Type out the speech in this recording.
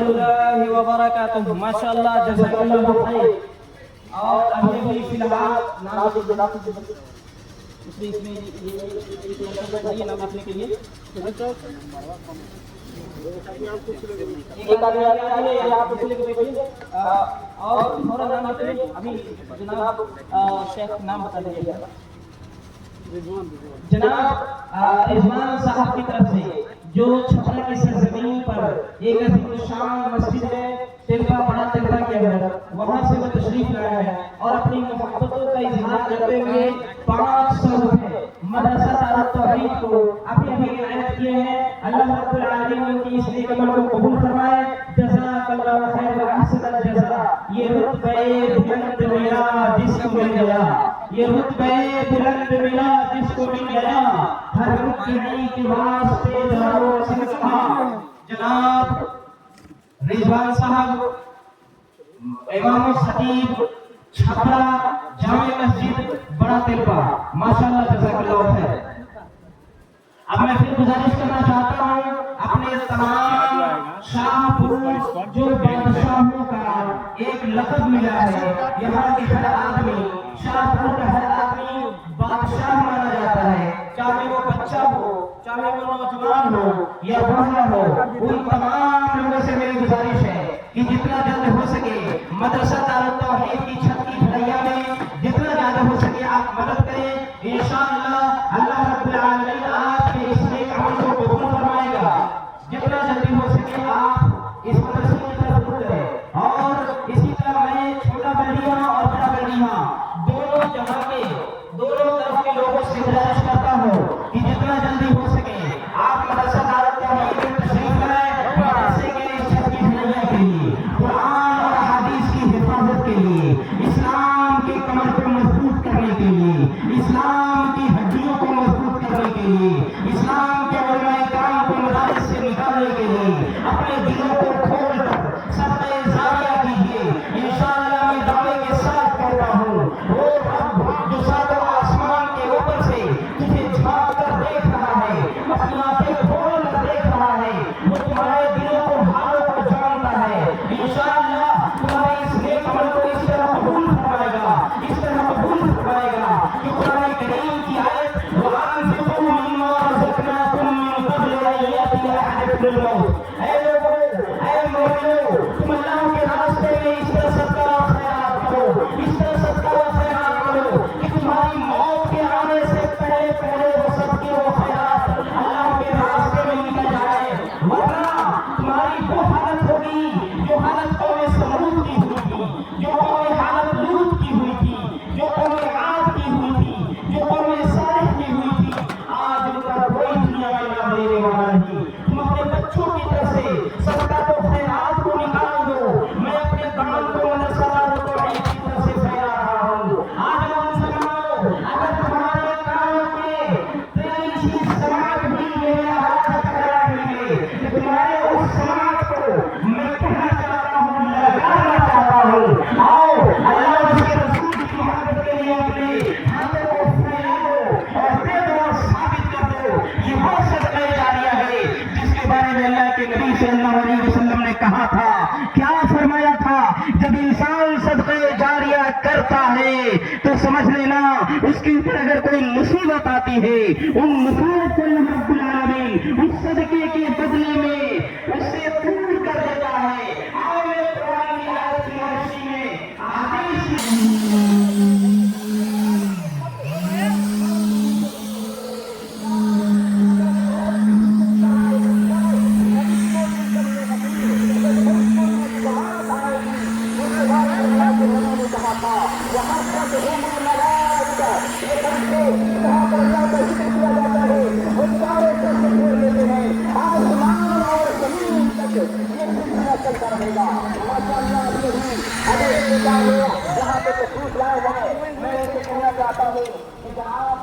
اللہ وبرکاتہ ماشاءاللہ جزاک اللہ خیر. اور ابھی بھی فی الحال نام اس میں یہ نام لکھنے کے لیے اور تھوڑا نام لکھنے ابھی جناب شیخ نام بتا دیجیے. جناب رضوان صاحب کی طرف سے جو چھپرا کی سرزمین پر ایک عظیم الشان مسجد ہے تلبہ بڑا تلبہ کے اندر وہاں سے وہ تشریف لایا ہے اور اپنی محبتوں کا اظہار کرتے ہوئے 500 روپے مدرسہ دار التوحید کو ابھی عنایت کیے ہیں. اللہ رب العالمین ان کی اس نیک عمل کو قبول فرمائے. جزاک اللہ خیر و احسن الجزاء. یہ رتبہ بلند ملا جس کو مل گیا, یہ رتبہ بلند ملا جس کو مل گیا, ہر رتبے کے واسطے دارو صدقہ. جناب رضوان صاحب امام الخطیب چھپرا جامع مسجد بڑا تلبہ ماشاءاللہ جزاک اللہ خیر. اب میں پھر گزارش کرنا چاہتا ہوں اپنے تمام شاہ پروش جو بادشاہوں کا ایک لقب ملا ہے, یہاں کے ہر آدمی شاہ پور کا ہر آدمی بادشاہ مانا جاتا ہے, چاہے وہ بچہ ہو چاہے وہ نوجوان ہو یا بوڑھا ہو. ان تمام لوگوں سے میری گزارش ہے کہ جتنا جلد ہو سکے مدرسہ دار التوحید کی چھت کی ڈھلیا میں جتنا زیادہ ہو سکے آپ مدد کریں. انشاءاللہ اللہ رب العالمین آپ کے اس نیک عمل کو قبول فرمائے گا. جتنا جلدی ہو سکے آپ اس مدرسے کی طرف رخ کریں. اور اسی طرح میں چھوٹا بلدیہ اور بڑا بلدیہ دونوں جگہ کے دونوں طرف کے لوگوں سے گزارش کرتا ہوں کہ جتنا جلدی ہو سکے آپ مدرسہ دار التوحید میں تشریف لائیں. مدرسے کے اس چھت کی ڈھلیا کے لیے, قرآن اور حدیث کی حفاظت کے لیے, اسلام کے کمر کو مضبوط کرنے کے لیے, اسلام کی ہڈیوں کو مضبوط کرنے کے لیے, اسلام کے علماء کرام کو مدارس سے نکالنے کے لیے اپنے دلوں کو کھول کر صدقہ جاریہ کیجیے. انشاءاللہ میں دعوے کے ساتھ کہتا ہوں وہ رب جو ساتوں آسمان کے اوپر سے تجھے جھانک کر دیکھ رہا ہے, اپنی آنکھیں کھول کر دیکھ رہا ہے, وہ تمہارے دلوں کو حالوں کو جانتا ہے. انشاءاللہ تمہارے اس نیک عمل کو اس طرح قبول فرمائے گا, اس طرح قبول فرمائے گا کہ قرآن کریم کی آیت وَأَنفِقُوا مِمَّا رَزَقْنَاكُم مِّن قَبْلِ أَن يَأْتِيَ أَحَدَكُمُ الْمَوْتُ. اے لوگوں, اے مومنوں, تم اللہ کے راستے میں اس طرح صدقہ و خیرات کرو, اس طرح صدقہ و خیرات کرو کہ تمہاری موت کے آنے سے پہلے پہلے وہ صدقے و خیرات اللہ کے راستے میں نکل جائے. ورنہ تمہاری وہ حالت ہوگی جو حالت قوم سمود کی ہوئی تھی, جو قوم حالت لوط کی ہوئی تھی, جو قوم عاد کی ہوئی تھی, جو قوم صالح کی ہوئی تھی. آج ان کا کوئی دنیا میں نام لینے والا نہیں. تم اپنے بچوں کی طرف سے صدقہ و خیرات کو نکال دو. میں اپنے دان کو مدرسہ دار التوحید کی طرف سے پھیلا رہا ہوں. آج مسلمانوں, اگر تمہارے کام میں تیری چیز سماعت ہوئی ہے یا ہاتھ ٹکرا ہوئی ہے تو تمہارے اس سماعت کو میں کہنا چاہتا ہوں, لگانا چاہتا ہوں. آؤ اللہ اور اس کے رسول کی محبت کے لیے اپنے ہاتھوں کو پھیلا دو اور دے دو اور ثابت کر دو. یہ وہ صدقہ جاریہ ہے جس کے بارے میں اللہ کے نبی صلی اللہ علیہ وسلم نے کہا تھا. کیا فرمایا تھا؟ جب انسان صدقہ جاریہ کرتا ہے تو سمجھ لینا اس کے اوپر اگر کوئی مصیبت آتی ہے, ان مصیبت کو اللہ رب العالمین اس صدقے کے بدلے میں اس سے دور کر دیتا ہے. آؤ میں قرآن کی آیت کی روشنی میں حدیث جہاں پہ تشریف لائے ہیں, میں ان سے کہنا چاہتا ہوں کہ جناب